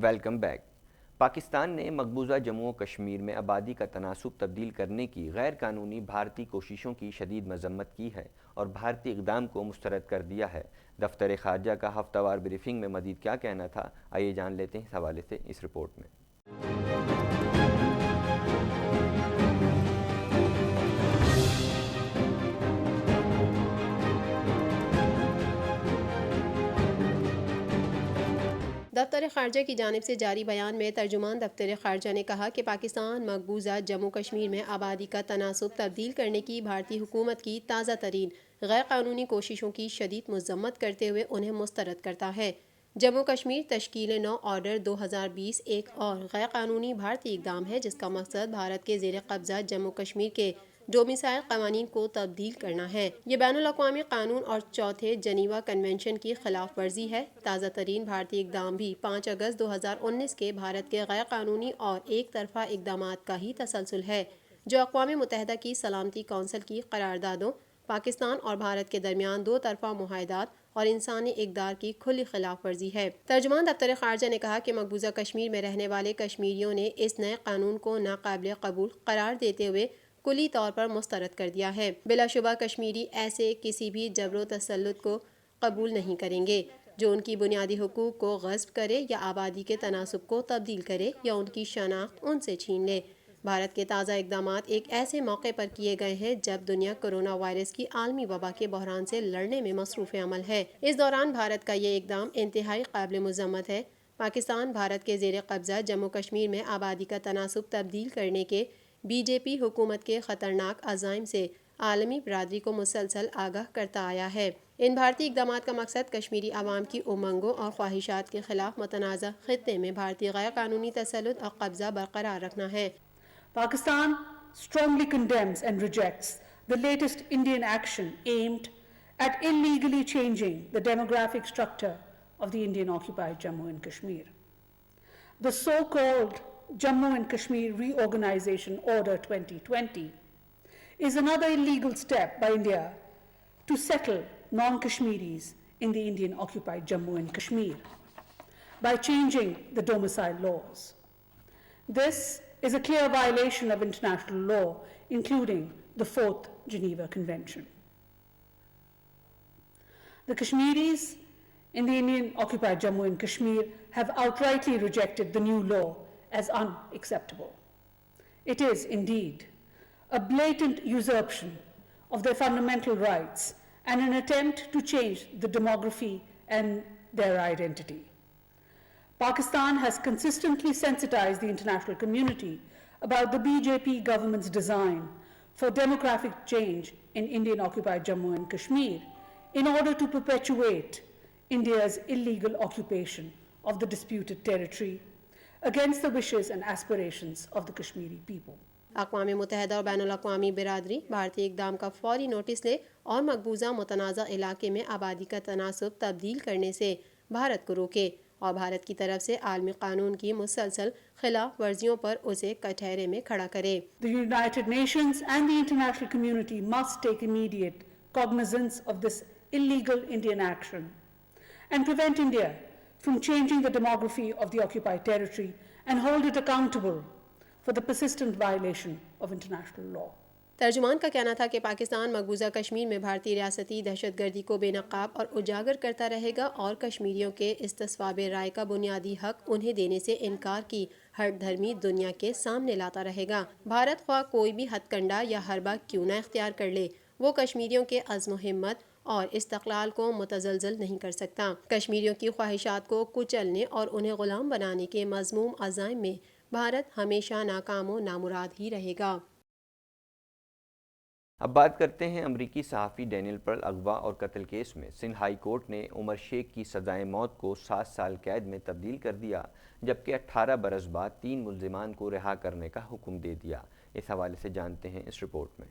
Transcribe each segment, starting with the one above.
Welcome back. Pakistan نے مقبوضہ جموں و کشمیر میں آبادی کا تناسب تبدیل کرنے کی غیر قانونی بھارتی کوششوں کی شدید مذمت کی ہے اور بھارتی اقدام کو مسترد کر دیا ہے۔ دفتر خارجہ کا ہفتہ وار بریفنگ میں مزید کیا کہنا تھا، آئیے جان لیتے ہیں اس حوالے سے اس رپورٹ میں۔ دفتر خارجہ کی جانب سے جاری بیان میں ترجمان دفتر خارجہ نے کہا کہ پاکستان مقبوضہ جموں کشمیر میں آبادی کا تناسب تبدیل کرنے کی بھارتی حکومت کی تازہ ترین غیر قانونی کوششوں کی شدید مذمت کرتے ہوئے انہیں مسترد کرتا ہے۔ جموں کشمیر تشکیل نو آرڈر 2020 ایک اور غیر قانونی بھارتی اقدام ہے جس کا مقصد بھارت کے زیر قبضہ جموں کشمیر کے ڈومیسائل قوانین کو تبدیل کرنا ہے۔ یہ بین الاقوامی قانون اور چوتھے جنیوا کنونشن کی خلاف ورزی ہے۔ تازہ ترین بھارتی اقدام بھی 5 اگست 2019 کے بھارت کے غیر قانونی اور ایک طرفہ اقدامات کا ہی تسلسل ہے جو اقوام متحدہ کی سلامتی کونسل کی قراردادوں، پاکستان اور بھارت کے درمیان دو طرفہ معاہدات اور انسانی اقدار کی کھلی خلاف ورزی ہے۔ ترجمان دفتر خارجہ نے کہا کہ مقبوضہ کشمیر میں رہنے والے کشمیریوں نے اس نئے قانون کو ناقابل قبول قرار دیتے ہوئے کلی طور پر مسترد کر دیا ہے۔ بلا شبہ کشمیری ایسے کسی بھی جبر و تسلط کو قبول نہیں کریں گے جو ان کی بنیادی حقوق کو غصب کرے یا آبادی کے تناسب کو تبدیل کرے یا ان کی شناخت ان سے چھین لے۔ بھارت کے تازہ اقدامات ایک ایسے موقع پر کیے گئے ہیں جب دنیا کرونا وائرس کی عالمی وبا کے بحران سے لڑنے میں مصروف عمل ہے۔ اس دوران بھارت کا یہ اقدام انتہائی قابل مذمت ہے۔ پاکستان بھارت کے زیر قبضہ جموں کشمیر میں آبادی کا تناسب تبدیل کرنے کے بی جے پی حکومت کے خطرناک عزائم سے عالمی برادری کو مسلسل آگاہ کرتا آیا ہے۔ ان بھارتی اقدامات کا مقصد کشمیری عوام کی امنگوں اور خواہشات کے خلاف متنازع خطے میں بھارتی غیر قانونی تسلط اور قبضہ برقرار رکھنا ہے۔ Pakistan strongly condemns and rejects the latest Indian action aimed at illegally changing the demographic structure of the Indian occupied Jammu and Kashmir. The so-called Jammu and Kashmir Reorganization Order 2020 is another illegal step by India to settle non-Kashmiris in the Indian occupied Jammu and Kashmir by changing the domicile laws. This is a clear violation of international law, including the Fourth Geneva Convention. The Kashmiris in the Indian occupied Jammu and Kashmir have outrightly rejected the new law as unacceptable. It is indeed a blatant usurpation of their fundamental rights and an attempt to change the demography and their identity. Pakistan has consistently sensitized the international community about the BJP government's design for demographic change in Indian occupied Jammu and Kashmir in order to perpetuate India's illegal occupation of the disputed territory against the wishes and aspirations of the Kashmiri people. اقوام متحدہ اور بین الاقوامی برادری بھارتی اقدام کا فوری notice لے اور مقبوضہ متنازع علاقے میں آبادی کا تناسب تبدیل کرنے سے بھارت کو روکے اور بھارت کی طرف سے عالمی قانون کی مسلسل خلاف ورزیوں پر اسے کٹہرے میں کھڑا کرے۔ The United Nations and the international community must take immediate cognizance of this illegal Indian action and prevent India from changing the demography of the occupied territory and hold it accountable for the persistent violation of international law. ترجمان کا کہنا تھا کہ پاکستان مقبوضہ کشمیر میں بھارتی ریاستی دہشت گردی کو بے نقاب اور اجاگر کرتا رہے گا اور کشمیریوں کے استصواب رائے کا بنیادی حق انہیں دینے سے انکار کی ہر دھرمی دنیا کے سامنے لاتا رہے گا۔ بھارت خواہ کوئی بھی ہتھ کنڈا یا حربہ کیوں نہ اختیار کر لے، وہ کشمیریوں کے عزم و ہمت اور استقلال کو متزلزل نہیں کر سکتا۔ کشمیریوں کی خواہشات کو کچلنے اور انہیں غلام بنانے کے مذموم عزائم میں بھارت ہمیشہ ناکام و نامراد ہی رہے گا۔ اب بات کرتے ہیں امریکی صحافی ڈینیل پرل اغوا اور قتل کیس میں۔ سندھ ہائی کورٹ نے عمر شیخ کی سزائے موت کو 7 سال قید میں تبدیل کر دیا جبکہ 18 برس بعد 3 ملزمان کو رہا کرنے کا حکم دے دیا۔ اس حوالے سے جانتے ہیں اس رپورٹ میں۔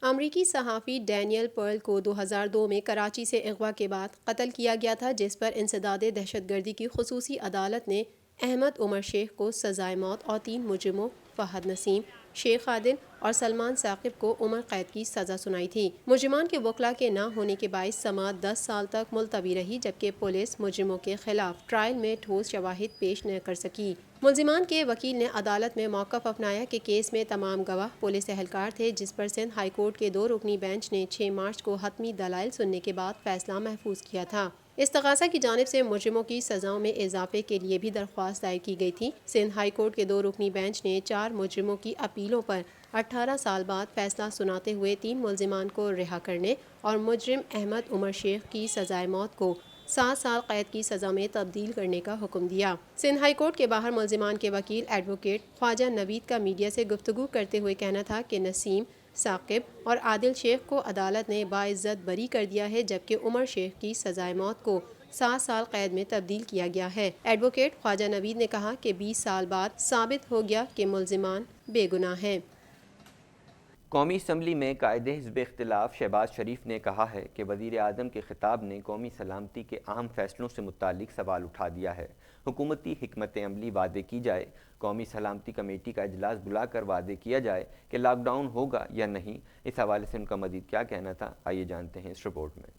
امریکی صحافی ڈینیل پرل کو 2002 میں کراچی سے اغوا کے بعد قتل کیا گیا تھا جس پر انسداد دہشت گردی کی خصوصی عدالت نے احمد عمر شیخ کو سزائے موت اور 3 مجرموں فہد نسیم، شیخ عادل اور سلمان ثاقب کو عمر قید کی سزا سنائی تھی۔ مجرمان کے وکلاء کے نہ ہونے کے باعث سماعت 10 سال تک ملتوی رہی، جبکہ پولیس مجرموں کے خلاف ٹرائل میں ٹھوس شواہد پیش نہ کر سکی۔ ملزمان کے وکیل نے عدالت میں موقف اپنایا کہ کیس میں تمام گواہ پولیس اہلکار تھے، جس پر سندھ ہائی کورٹ کے 2 رکنی بینچ نے 6 مارچ کو حتمی دلائل سننے کے بعد فیصلہ محفوظ کیا تھا۔ استغاثہ کی جانب سے مجرموں کی سزاؤں میں اضافے کے لیے بھی درخواست دائر کی گئی تھی۔ سندھ ہائی کورٹ کے 2 رکنی بینچ نے 4 مجرموں کی اپیلوں پر 18 سال بعد فیصلہ سناتے ہوئے 3 ملزمان کو رہا کرنے اور مجرم احمد عمر شیخ کی سزائے موت کو 7 سال قید کی سزا میں تبدیل کرنے کا حکم دیا۔ سندھ ہائی کورٹ کے باہر ملزمان کے وکیل ایڈوکیٹ خواجہ نوید کا میڈیا سے گفتگو کرتے ہوئے کہنا تھا کہ نسیم، ثاقب اور عادل شیخ کو عدالت نے باعزت بری کر دیا ہے، جبکہ عمر شیخ کی سزائے موت کو 7 سال قید میں تبدیل کیا گیا ہے۔ ایڈوکیٹ خواجہ نوید نے کہا کہ 20 سال بعد ثابت ہو گیا کہ ملزمان بے گناہ ہیں۔ قومی اسمبلی میں قائد حزب اختلاف شہباز شریف نے کہا ہے کہ وزیر اعظم کے خطاب نے قومی سلامتی کے اہم فیصلوں سے متعلق سوال اٹھا دیا ہے۔ حکومتی حکمت عملی واضح کی جائے، قومی سلامتی کمیٹی کا اجلاس بلا کر واضح کیا جائے کہ لاک ڈاؤن ہوگا یا نہیں۔ اس حوالے سے ان کا مزید کیا کہنا تھا، آئیے جانتے ہیں اس رپورٹ میں۔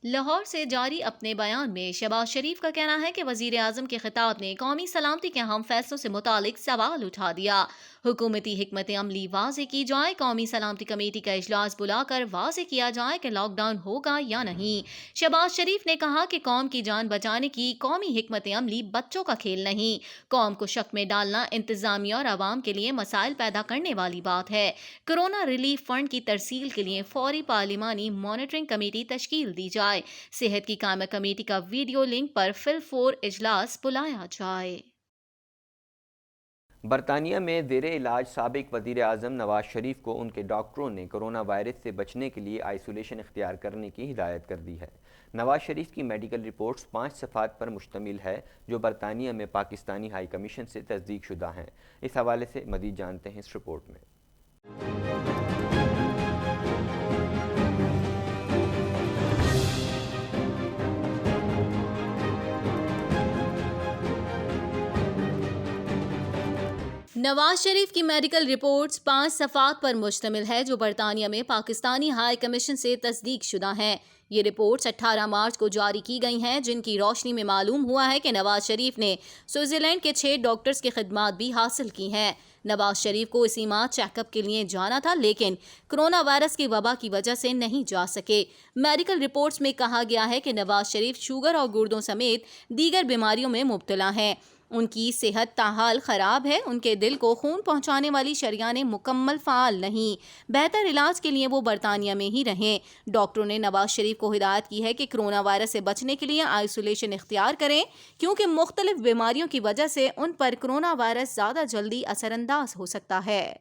لاہور سے جاری اپنے بیان میں شہباز شریف کا کہنا ہے کہ وزیر اعظم کے خطاب نے قومی سلامتی کے اہم فیصلوں سے متعلق سوال اٹھا دیا۔ حکومتی حکمت عملی واضح کی جائے، قومی سلامتی کمیٹی کا اجلاس بلا کر واضح کیا جائے کہ لاک ڈاؤن ہوگا یا نہیں۔ شہباز شریف نے کہا کہ قوم کی جان بچانے کی قومی حکمت عملی بچوں کا کھیل نہیں۔ قوم کو شک میں ڈالنا انتظامیہ اور عوام کے لیے مسائل پیدا کرنے والی بات ہے۔ کورونا ریلیف فنڈ کی ترسیل کے لیے فوری پارلیمانی مانیٹرنگ کمیٹی تشکیل دی جائے۔ صحت کی قائمہ کمیٹی کا ویڈیو لنک پر فی الفور اجلاس بلایا جائے۔ برطانیہ میں زیر علاج سابق وزیر اعظم نواز شریف کو ان کے ڈاکٹروں نے کرونا وائرس سے بچنے کے لیے آئسولیشن اختیار کرنے کی ہدایت کر دی ہے۔ نواز شریف کی میڈیکل رپورٹس 5 صفحات پر مشتمل ہے، جو برطانیہ میں پاکستانی ہائی کمیشن سے تصدیق شدہ ہیں۔ اس حوالے سے مزید جانتے ہیں اس رپورٹ میں۔ نواز شریف کی میڈیکل رپورٹس 5 صفحات پر مشتمل ہے، جو برطانیہ میں پاکستانی ہائی کمیشن سے تصدیق شدہ ہیں۔ یہ رپورٹس 18 مارچ کو جاری کی گئی ہیں، جن کی روشنی میں معلوم ہوا ہے کہ نواز شریف نے سوئٹزرلینڈ کے 6 ڈاکٹرز کی خدمات بھی حاصل کی ہیں۔ نواز شریف کو اسی ماہ چیک اپ کے لیے جانا تھا، لیکن کرونا وائرس کی وبا کی وجہ سے نہیں جا سکے۔ میڈیکل رپورٹس میں کہا گیا ہے کہ نواز شریف شوگر اور گردوں سمیت دیگر بیماریوں میں مبتلا ہیں۔ ان کی صحت تاحال خراب ہے، ان کے دل کو خون پہنچانے والی شریانیں مکمل فعال نہیں۔ بہتر علاج کے لیے وہ برطانیہ میں ہی رہیں۔ ڈاکٹروں نے نواز شریف کو ہدایت کی ہے کہ کرونا وائرس سے بچنے کے لیے آئسولیشن اختیار کریں، کیونکہ مختلف بیماریوں کی وجہ سے ان پر کرونا وائرس زیادہ جلدی اثر انداز ہو سکتا ہے۔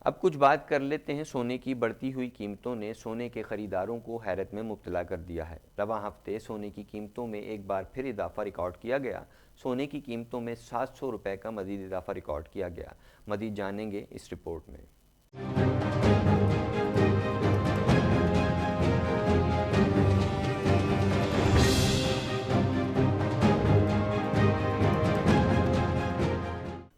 اب کچھ بات کر لیتے ہیں سونے کی بڑھتی ہوئی قیمتوں نے سونے کے خریداروں کو حیرت میں مبتلا کر دیا ہے۔ رواں ہفتے سونے کی قیمتوں میں ایک بار پھر اضافہ ریکارڈ کیا گیا۔ سونے کی قیمتوں میں 700 روپے کا مزید اضافہ ریکارڈ کیا گیا۔ مزید جانیں گے اس رپورٹ میں۔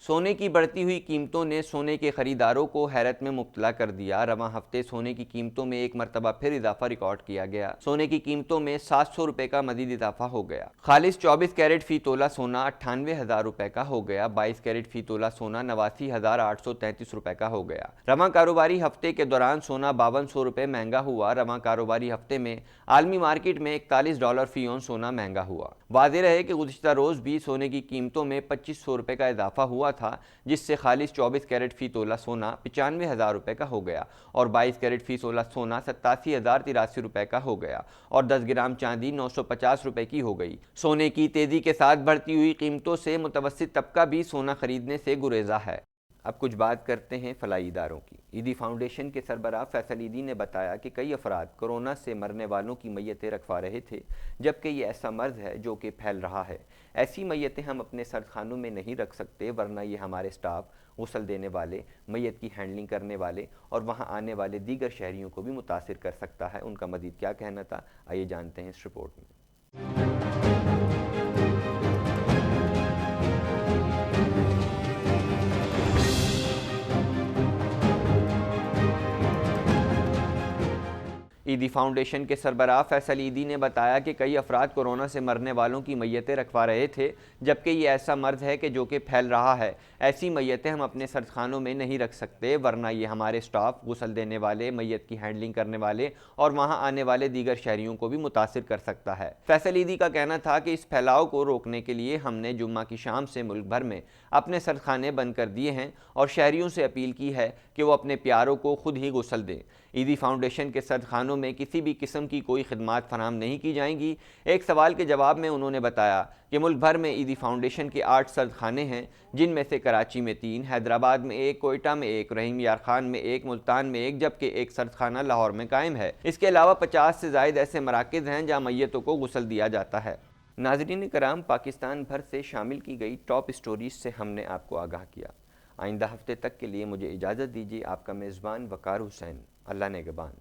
سونے کی بڑھتی ہوئی قیمتوں نے سونے کے خریداروں کو حیرت میں مبتلا کر دیا۔ رواں ہفتے سونے کی قیمتوں میں ایک مرتبہ پھر اضافہ ریکارڈ کیا گیا۔ سونے کی قیمتوں میں 700 روپے کا مزید اضافہ ہو گیا۔ خالص 24 کیرٹ فی تولہ سونا 98,000 روپے کا ہو گیا۔ 22 کیرٹ فی تولہ سونا 89,833 روپے کا ہو گیا۔ رواں کاروباری ہفتے کے دوران سونا 5200 روپے مہنگا ہوا۔ رواں کاروباری ہفتے میں عالمی مارکیٹ میں $41 فی اونس سونا مہنگا ہوا۔ واضح رہے کہ گزشتہ روز بھی سونے کی قیمتوں میں 2500 روپے کا اضافہ ہوا تھا، جس سے خالص 24 کیرٹ فی تولہ سونا 95,000 روپے کا ہو گیا اور 22 کیرٹ فی تولہ سونا 87,083 روپے کا ہو گیا اور 10 گرام چاندی 950 روپے کی ہو گئی۔ سونے کی تیزی کے ساتھ بڑھتی ہوئی قیمتوں سے متوسط طبقہ بھی سونا خریدنے سے گریزا ہے۔ اب کچھ بات کرتے ہیں فلاحی اداروں کی۔ عیدی فاؤنڈیشن کے سربراہ فیصل عیدی نے بتایا کہ کئی افراد کورونا سے مرنے والوں کی میتیں رکھوا رہے تھے، جبکہ یہ ایسا مرض ہے جو کہ پھیل رہا ہے۔ ایسی میتیں ہم اپنے سرد خانوں میں نہیں رکھ سکتے، ورنہ یہ ہمارے سٹاف، غسل دینے والے، میت کی ہینڈلنگ کرنے والے اور وہاں آنے والے دیگر شہریوں کو بھی متاثر کر سکتا ہے۔ ان کا مزید کیا کہنا تھا، آئیے جانتے ہیں اس رپورٹ میں۔ عیدی فاؤنڈیشن کے سربراہ فیصل عیدی نے بتایا کہ کئی افراد کورونا سے مرنے والوں کی میتیں رکھوا رہے تھے، جبکہ یہ ایسا مرض ہے کہ جو کہ پھیل رہا ہے۔ ایسی میتیں ہم اپنے سرد خانوں میں نہیں رکھ سکتے، ورنہ یہ ہمارے سٹاف، غسل دینے والے، میت کی ہینڈلنگ کرنے والے اور وہاں آنے والے دیگر شہریوں کو بھی متاثر کر سکتا ہے۔ فیصل عیدی کا کہنا تھا کہ اس پھیلاؤ کو روکنے کے لیے ہم نے جمعہ کی شام سے ملک بھر میں اپنے سرد خانے بند کر دیے ہیں اور شہریوں سے اپیل کی ہے کہ وہ اپنے پیاروں کو خود ہی غسل دیں۔ عیدی فاؤنڈیشن کے سرد خانوں میں کسی بھی قسم کی کوئی خدمات فراہم نہیں کی جائیں گی۔ ایک سوال کے جواب میں انہوں نے بتایا کہ ملک بھر میں عیدی فاؤنڈیشن کے 8 سرد خانے ہیں، جن میں سے کراچی میں 3، حیدرآباد میں 1، کوئٹہ میں 1، رحیم یار خان میں 1، ملتان میں 1، جبکہ ایک سرد خانہ لاہور میں قائم ہے۔ اس کے علاوہ 50 سے زائد ایسے مراکز ہیں جہاں میتوں کو غسل دیا جاتا ہے۔ ناظرین کرام، پاکستان بھر سے شامل کی گئی ٹاپ سٹوریز سے ہم نے آپ کو آگاہ کیا۔ آئندہ ہفتے تک کے لیے مجھے اجازت دیجیے۔ آپ کا میزبان وقار حسین۔ اللہ نگہبان۔